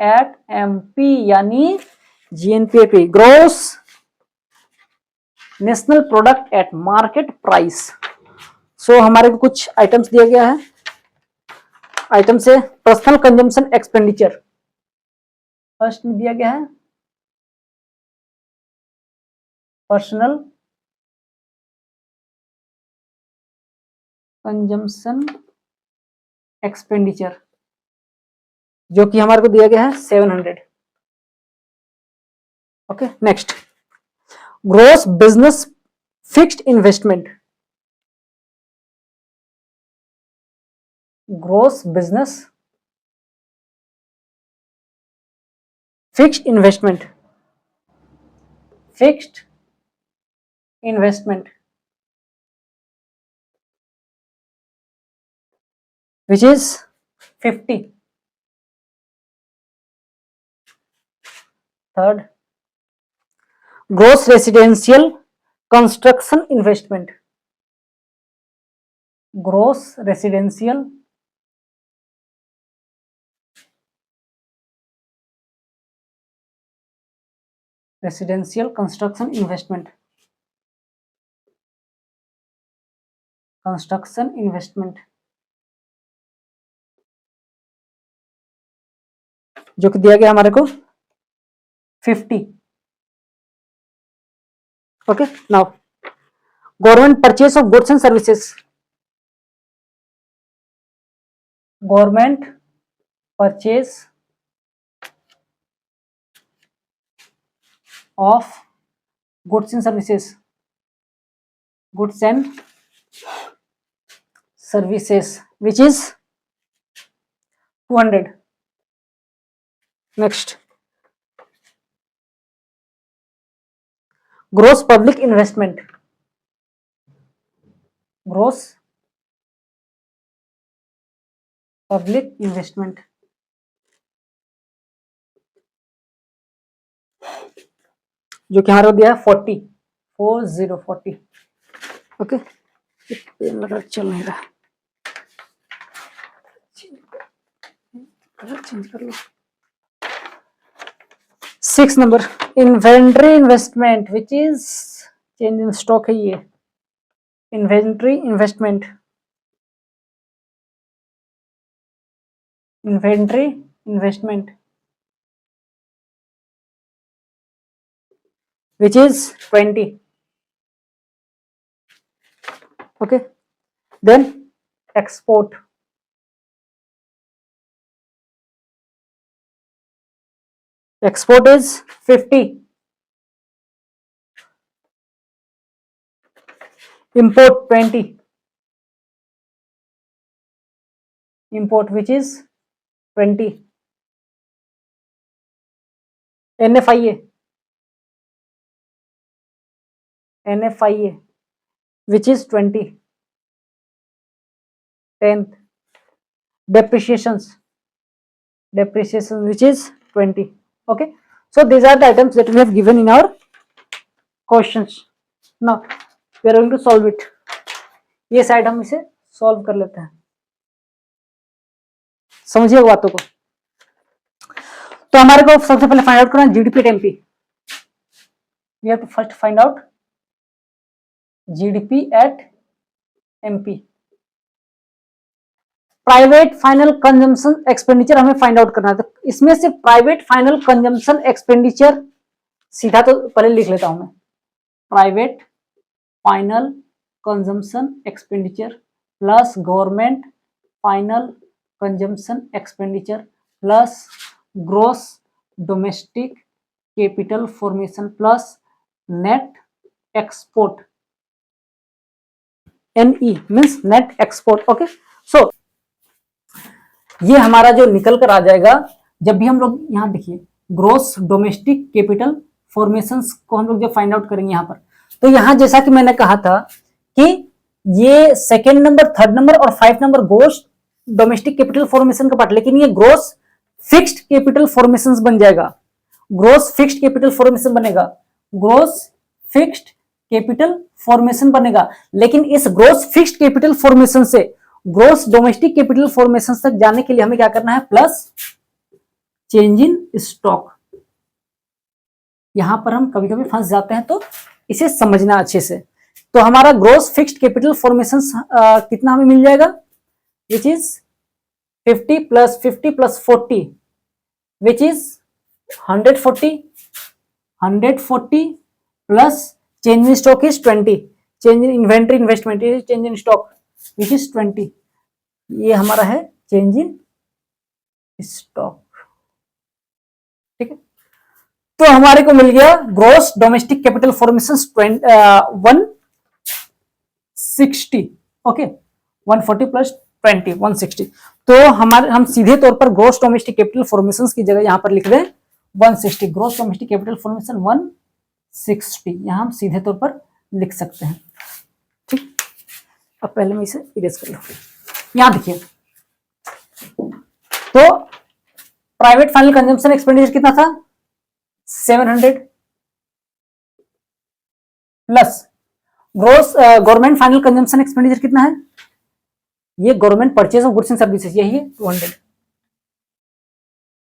at MP यानी GNP at P, gross national product at market price. So हमारे को कुछ आइटम्स दिया गया है। आइटम से पर्सनल कंजम्पशन एक्सपेंडिचर फर्स्ट में दिया गया है, पर्सनल कंजम्पशन एक्सपेंडिचर जो कि हमारे को दिया गया है 700। Okay, next gross business fixed investment, gross business fixed investment, fixed investment which is 50। Third gross residential construction investment, gross residential construction investment, construction investment जो कि दिया गया हमारे को 50। Okay, now government purchase of goods and services, government purchase of goods and services, goods and services which is 200। Next gross public investment, gross public investment जो कि हमारे को दिया है 40। ओके, पेन लगा चल नहीं रहा, चेंज कर लो। 6 number inventory investment which is change in stock है ये, inventory investment, inventory investment which is 20। okay, then export, export is 50, import 20, import which is 20, NFIA, NFIA which is 20, 10th, depreciations, depreciation which is 20. Okay, so these are the items that we have given in our questions. Now we are going to solve it. ये side हम इसे solve कर लेते हैं, समझिए बातों को। तो हमारे को सबसे पहले फाइंड आउट करना है GDP at MP. We have to first find out GDP at MP. Private final consumption expenditure हमें फाइंड आउट करना है। तो इसमें से प्राइवेट फाइनल कंजम्पशन एक्सपेंडिचर सीधा तो पहले लिख लेता हूं मैं, private final consumption expenditure plus government final consumption expenditure plus gross domestic capital formation plus net export, NE means net export. Okay, so ये हमारा जो निकल कर आ जाएगा, जब भी हम लोग यहाँ देखिए ग्रोस डोमेस्टिक कैपिटल फॉर्मेशंस को हम लोग जब फाइंड आउट करेंगे यहाँ पर, तो यहाँ जैसा कि मैंने कहा था कि ये सेकेंड नंबर, थर्ड नंबर और 5 number gross domestic capital formation का पार्ट, लेकिन ये ग्रोस फिक्स्ड कैपिटल फॉर्मेशंस बन जाएगा, ग्रोस फिक्स्ड कैपिटल फॉर्मेशन बनेगा, ग्रोस फिक्स्ड कैपिटल फॉर्मेशन बनेगा। लेकिन इस ग्रोस फिक्स्ड कैपिटल फॉर्मेशन से ग्रोस डोमेस्टिक कैपिटल फॉर्मेशन तक जाने के लिए हमें क्या करना है, प्लस चेंज इन स्टॉक। यहां पर हम कभी कभी फंस जाते हैं, तो इसे समझना अच्छे से। तो हमारा ग्रोस फिक्स्ड कैपिटल फॉर्मेशन कितना हमें मिल जाएगा, which is 50 plus 50 plus 40 which is 140, 140 plus change in stock is 20, change in inventory investment is change in stock which is 20। ये हमारा है चेंज इन स्टॉक, ठीक है। तो हमारे को मिल गया gross domestic capital formation 160, okay, 140 plus 20 160। तो हम सीधे तौर पर ग्रोस डोमेस्टिक कैपिटल फॉर्मेशन की जगह यहां पर लिख दें 160, ग्रोस डोमेस्टिक कैपिटल फॉर्मेशन 160, यहां हम सीधे तौर पर लिख सकते हैं, ठीक। अब पहले मैं इसे इरेज कर लूं। यहां देखिए, तो प्राइवेट फाइनल कंजम्पशन एक्सपेंडिचर कितना था, 700 plus gross government final consumption expenditure कितना है, ये government purchase of goods and services, यही है 200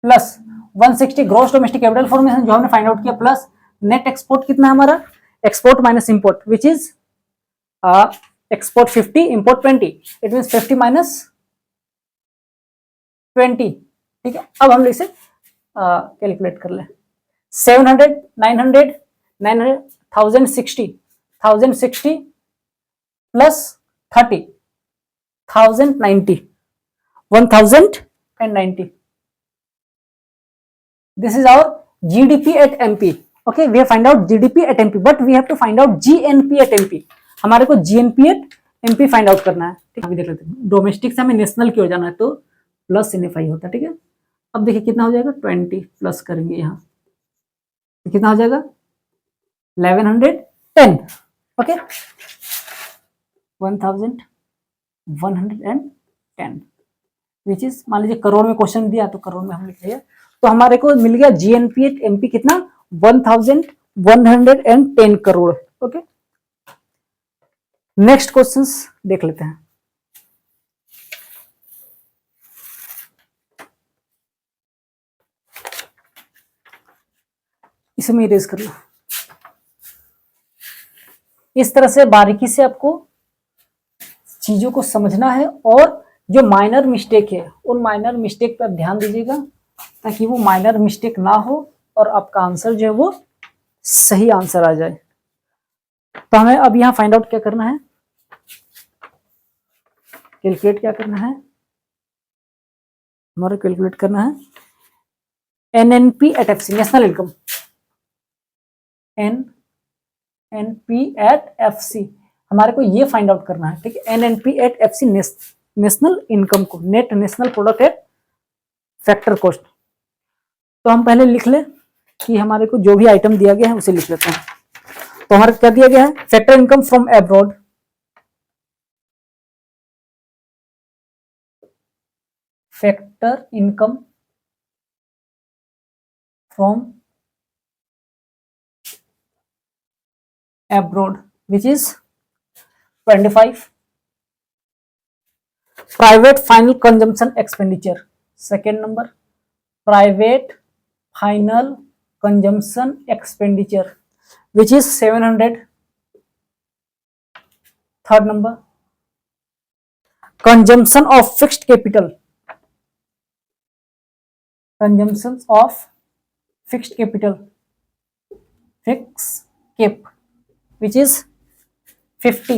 plus 160 gross domestic capital formation जो हमने फाइंड आउट किया, प्लस नेट एक्सपोर्ट कितना है हमारा, export minus import which is export 50 import 20, it mean 50 minus 20, ठीक है। अब हम इसे कैलकुलेट कर लें, 700 900 900 1060 1060 plus 30 1090 1090, this is our GDP at MP. Okay, we have find out GDP at MP, but we have to find out GNP at MP. हमारे को GNP at MP find out करना है, ठीक है। अभी देख लेते हैं, डोमेस्टिक से हमें नेशनल की हो जाना है, तो प्लस NFI होता है, ठीक है। अब देखिए कितना हो जाएगा, 20 प्लस करेंगे यहाँ, तो कितना हो जाएगा 1110, ओके, 1110 विच इज, मान लीजिए करोड़ में क्वेश्चन दिया तो करोड़ में हम लिख लिया, तो हमारे को मिल गया GNP एट MP कितना, 1110 करोड़, ओके। नेक्स्ट क्वेश्चंस देख लेते हैं। इसे मैं इरेज कर लूं। इस तरह से बारीकी से आपको चीजों को समझना है, और जो माइनर मिस्टेक है उन माइनर मिस्टेक पर ध्यान दीजिएगा, ताकि वो माइनर मिस्टेक ना हो और आपका आंसर जो है वो सही आंसर आ जाए। तो हमें अब यहां फाइंड आउट क्या करना है, कैलकुलेट क्या करना है, हमारा कैलकुलेट करना है NNP at FC, national income, NNP at FC, हमारे को ये फाइंड आउट करना है, ठीक है। NNP at FC, national income को, net national product at factor cost. तो हम पहले लिख ले कि हमारे को जो भी आइटम दिया गया है उसे लिख लेते हैं। तो हमारे क्या दिया गया है, factor income from abroad, factor income from abroad which is 25. Private final consumption expenditure, second number, private final consumption expenditure which is 700. Third number, consumption of fixed capital, consumption of fixed capital, fixed cap, which is 50.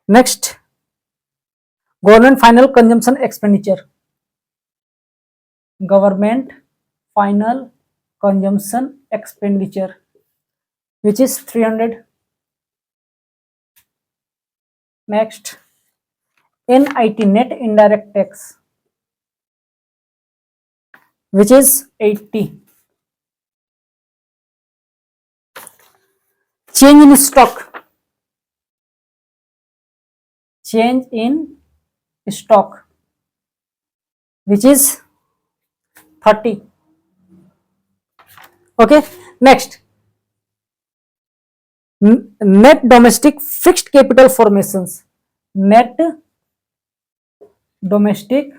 Next, government final consumption expenditure, government final consumption expenditure which is 300. Next, NIT, net indirect tax, which is 80. Change in stock, change in stock which is 30. Okay, next, net domestic fixed capital formations, net domestic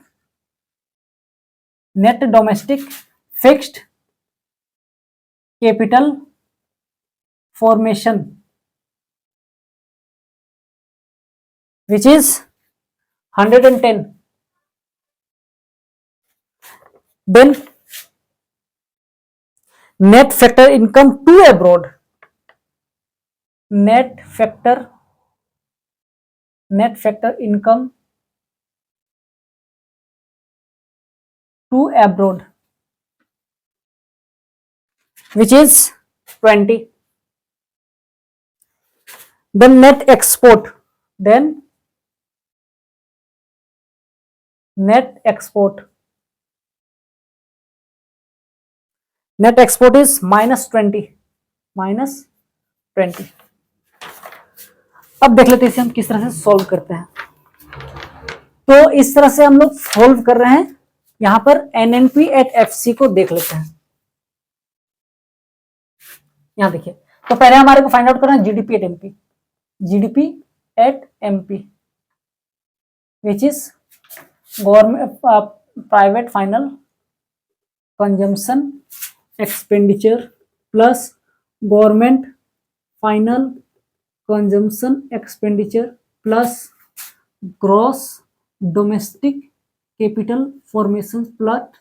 fixed capital formation which is 110. Then net factor income to abroad, net factor income to abroad which is 20. Then net export, net export is minus 20. अब देख लेते हैं इसे हम किस तरह से solve करते हैं। तो इस तरह से हम लोग सॉल्व कर रहे हैं। यहां पर एनएनपी एट एफसी को देख लेते हैं। यहां देखिए, तो पहले हमारे को फाइंड आउट करना है GDP at MP, GDP at MP which is government private final consumption expenditure plus government final consumption expenditure plus gross domestic capital formation plus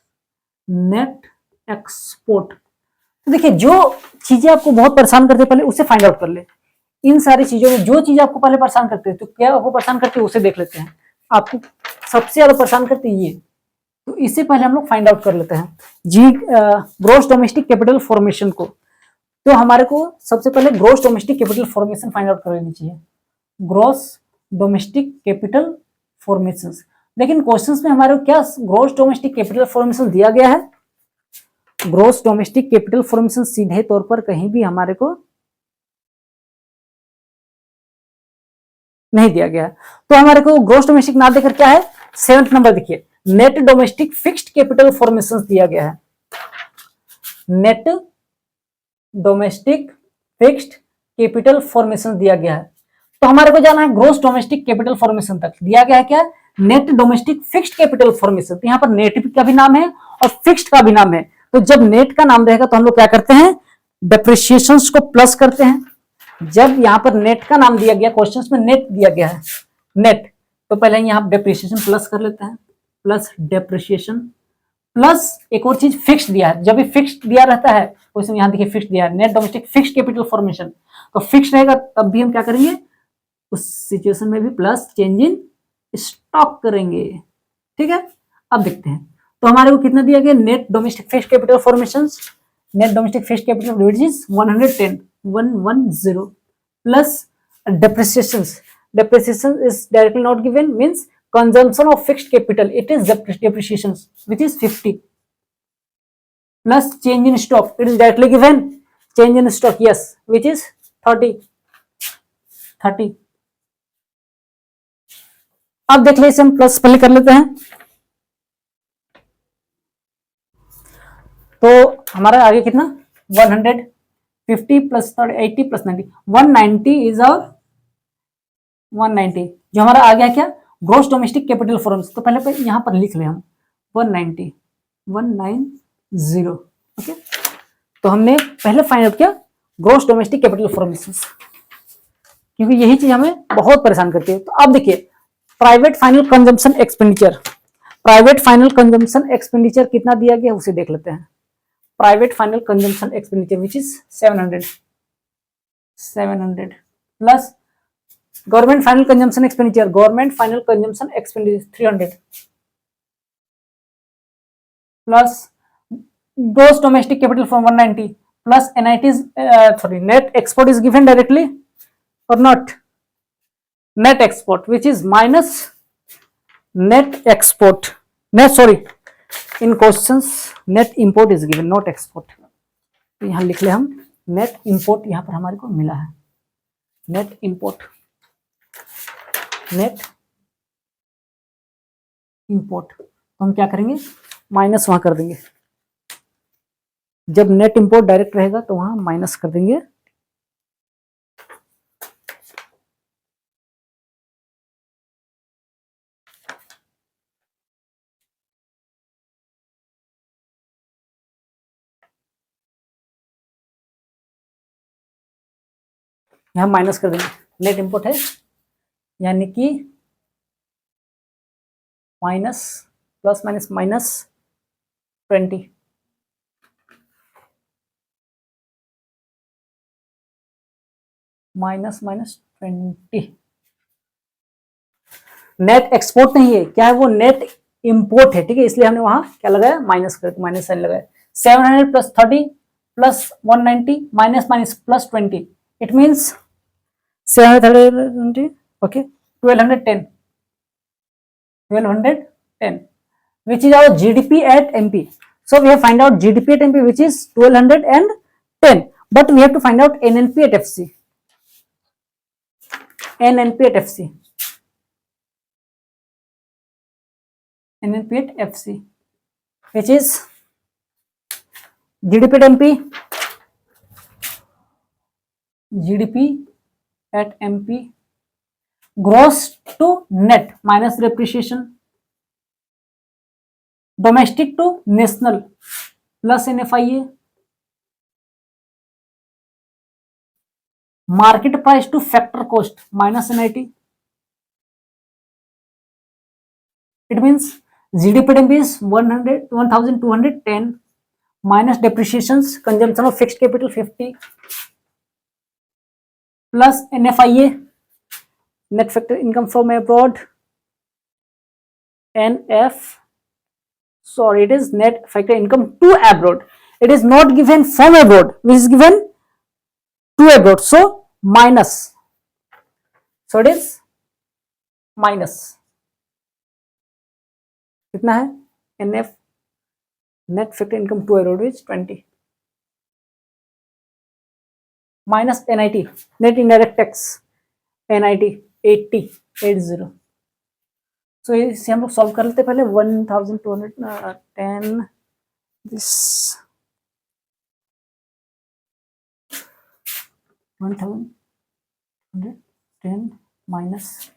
net export. तो देखिए, जो चीजें आपको बहुत परेशान करते हैं पहले उसे फाइंड आउट कर ले। इन सारी चीजों में जो चीज आपको पहले परेशान करते हैं, तो क्या आपको परेशान करते हैं उसे देख लेते हैं। आपको सबसे ज्यादा परेशान करते हैं ये, तो इससे पहले हम लोग फाइंड आउट कर लेते हैं जी ग्रॉस डोमेस्टिक कैपिटल फॉर्मेशन को। तो हमारे को सबसे पहले gross domestic capital formation find out कर लेनी चाहिए, ग्रॉस डोमेस्टिक कैपिटल फॉर्मेशन। लेकिन क्वेश्चंस में हमारे को क्या ग्रॉस डोमेस्टिक कैपिटल फॉर्मेशन दिया गया है? ग्रॉस डोमेस्टिक कैपिटल फॉर्मेशन सीधे तौर पर कहीं भी हमारे को नहीं दिया गया है। तो हमारे को ग्रॉस डोमेस्टिक ना देकर क्या है, 7th नंबर देखिए, net domestic fixed capital formation दिया गया है। Net domestic fixed capital formation दिया गया है। तो हमारे को जाना है ग्रॉस डोमेस्टिक कैपिटल फॉर्मेशन तक। दिया गया है क्या, net domestic fixed capital formation. तो यहाँ पर नेट का भी नाम है और फिक्स्ड का भी नाम है। तो जब नेट का नाम रहेगा तो हम लोग क्या करते हैं, डेप्रिसिएशन को प्लस करते हैं। जब यहाँ पर नेट का नाम दिया गया, क्वेश्चन में नेट दिया गया है नेट, तो पहले यहाँ डेप्रिसिएशन प्लस कर लेते हैं, प्लस डेप्रिसिएशन प्लस एक और चीज फिक्स्ड दिया है। जब भी फिक्स्ड दिया रहता है, क्वेश्चन यहाँ देखिए फिक्स्ड दिया है, net domestic fixed capital formation, तो फिक्स्ड रहेगा तब भी हम क्या करेंगे, उस सिचुएशन में भी प्लस चेंज इन स्टॉक करेंगे। ठीक है, अब देखते हैं, तो हमारे को कितना दिया गया, net domestic fixed capital formation, net domestic fixed capital which is 110 110 plus depreciation is directly not given, means consumption of fixed capital, it is depreciation which is 50 plus change in stock, it is directly given, change in stock, yes, which is 30. अब देख ले, हम plus पहले कर लेते हैं, तो हमारा आगे कितना 150 प्लस 80 प्लस 90, 190 इज आवर 190, जो हमारा आ गया क्या, ग्रॉस डोमेस्टिक कैपिटल फॉर्म्स, तो पहले यहां पर लिख ले हम 190 190, ओके। तो हमने पहले फाइंड आउट किया ग्रॉस डोमेस्टिक कैपिटल फॉर्मेशंस, क्योंकि यही चीज हमें बहुत परेशान करती है। तो अब देखिए private final consumption expenditure, private final consumption expenditure कितना दिया गया उसे देख लेते हैं। Private final consumption expenditure which is 700 plus government final consumption expenditure, government final consumption expenditure 300 plus gross domestic capital from 190 plus NIT is net export is given directly or not, net export which is minus net export, in questions net import is given, not export, तो यहां लिख ले हम net import, यहां पर हमारे को मिला है net import, तो हम क्या करेंगे, माइनस वहां कर देंगे, जब नेट इंपोर्ट डायरेक्ट रहेगा तो वहां माइनस कर देंगे, यहां माइनस कर देंगे, नेट इंपोर्ट है यानी कि minus plus minus minus 20, minus 20, net export नहीं है, क्या है वो, नेट इंपोर्ट है, ठीक है, इसलिए हमने वहां क्या लगाया, माइनस साइन लगाया। 700 plus 30 plus 190 minus minus plus 20, it means 720, okay, 1210 which is our GDP at MP. So we have find out GDP at MP which is 1210, but we have to find out NNP at FC. NNP at FC. NNP at FC, which is GDP at MP. GDP at MP. Gross to net minus depreciation. Domestic to national plus NFIA. Market price to factor cost minus NIT. It means GDP at MP is 1210 minus depreciations, consumption of fixed capital 50 plus NFIA, net factor income from abroad, it is net factor income to abroad. It is not given from abroad, which is given to abroad. So minus. So it is minus. कितना है, NF net factor income to abroad is 20 minus NIT net indirect tax NIT 80. So इसे हम लोग solve कर लेते पहले 1210 this 1210 minus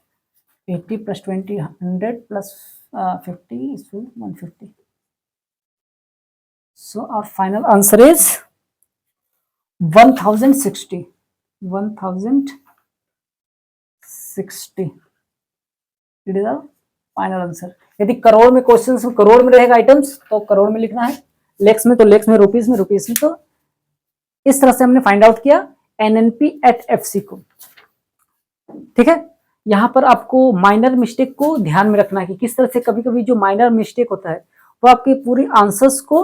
80 plus 20 100 plus 50 is 150. So our final answer is 1060. 1060. It is our final answer. यदि करोड़ में क्वेश्चन करोड़ में रहेगा आइटम्स तो करोड़ में लिखना है, लेक्स में तो लेक्स में, रुपीस में रुपीस में। तो इस तरह से हमने फाइंड आउट किया एनएनपी एट एफसी को, ठीक है। यहाँ पर आपको माइनर मिस्टेक को ध्यान में रखना है कि किस तरह से कभी-कभी जो माइनर मिस्टेक होता है वो आपके पूरे आंसर्स को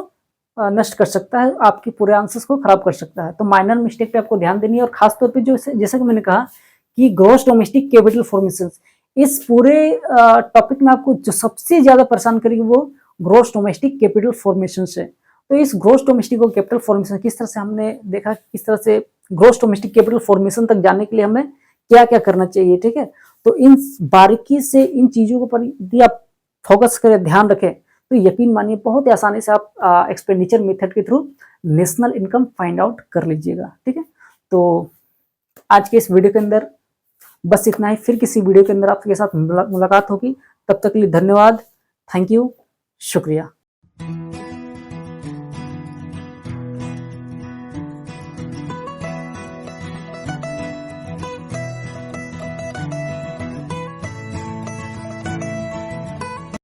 नष्ट कर सकता है, आपके पूरे आंसर्स को खराब कर सकता है। तो माइनर मिस्टेक पे आपको ध्यान देनी है और खास तौर पे जो जैसा कि मैंने कहा कि ग्रॉस डोमेस्टिक कैपिटल फॉर्मेशंस, इस पूरे टॉपिक में आपको जो सबसे ज्यादा परेशान करेगी वो ग्रॉस डोमेस्टिक कैपिटल फॉर्मेशन है। तो इस ग्रॉस डोमेस्टिक और कैपिटल फॉर्मेशन किस तरह से हमने देखा, किस तरह से ग्रॉस डोमेस्टिक कैपिटल फॉर्मेशन तक जाने के लिए हमें क्या क्या करना चाहिए, ठीक है। तो इन बारीकी से इन चीजों के ऊपर यदि आप फोकस करें, ध्यान रखें, तो यकीन मानिए बहुत ही आसानी से आप एक्सपेंडिचर मेथड के through national income find out कर लीजिएगा, ठीक है। तो आज के इस वीडियो के अंदर बस इतना ही, फिर किसी वीडियो के अंदर आपके साथ मुलाकात होगी। तब तक के लिए धन्यवाद, थैंक यू, शुक्रिया।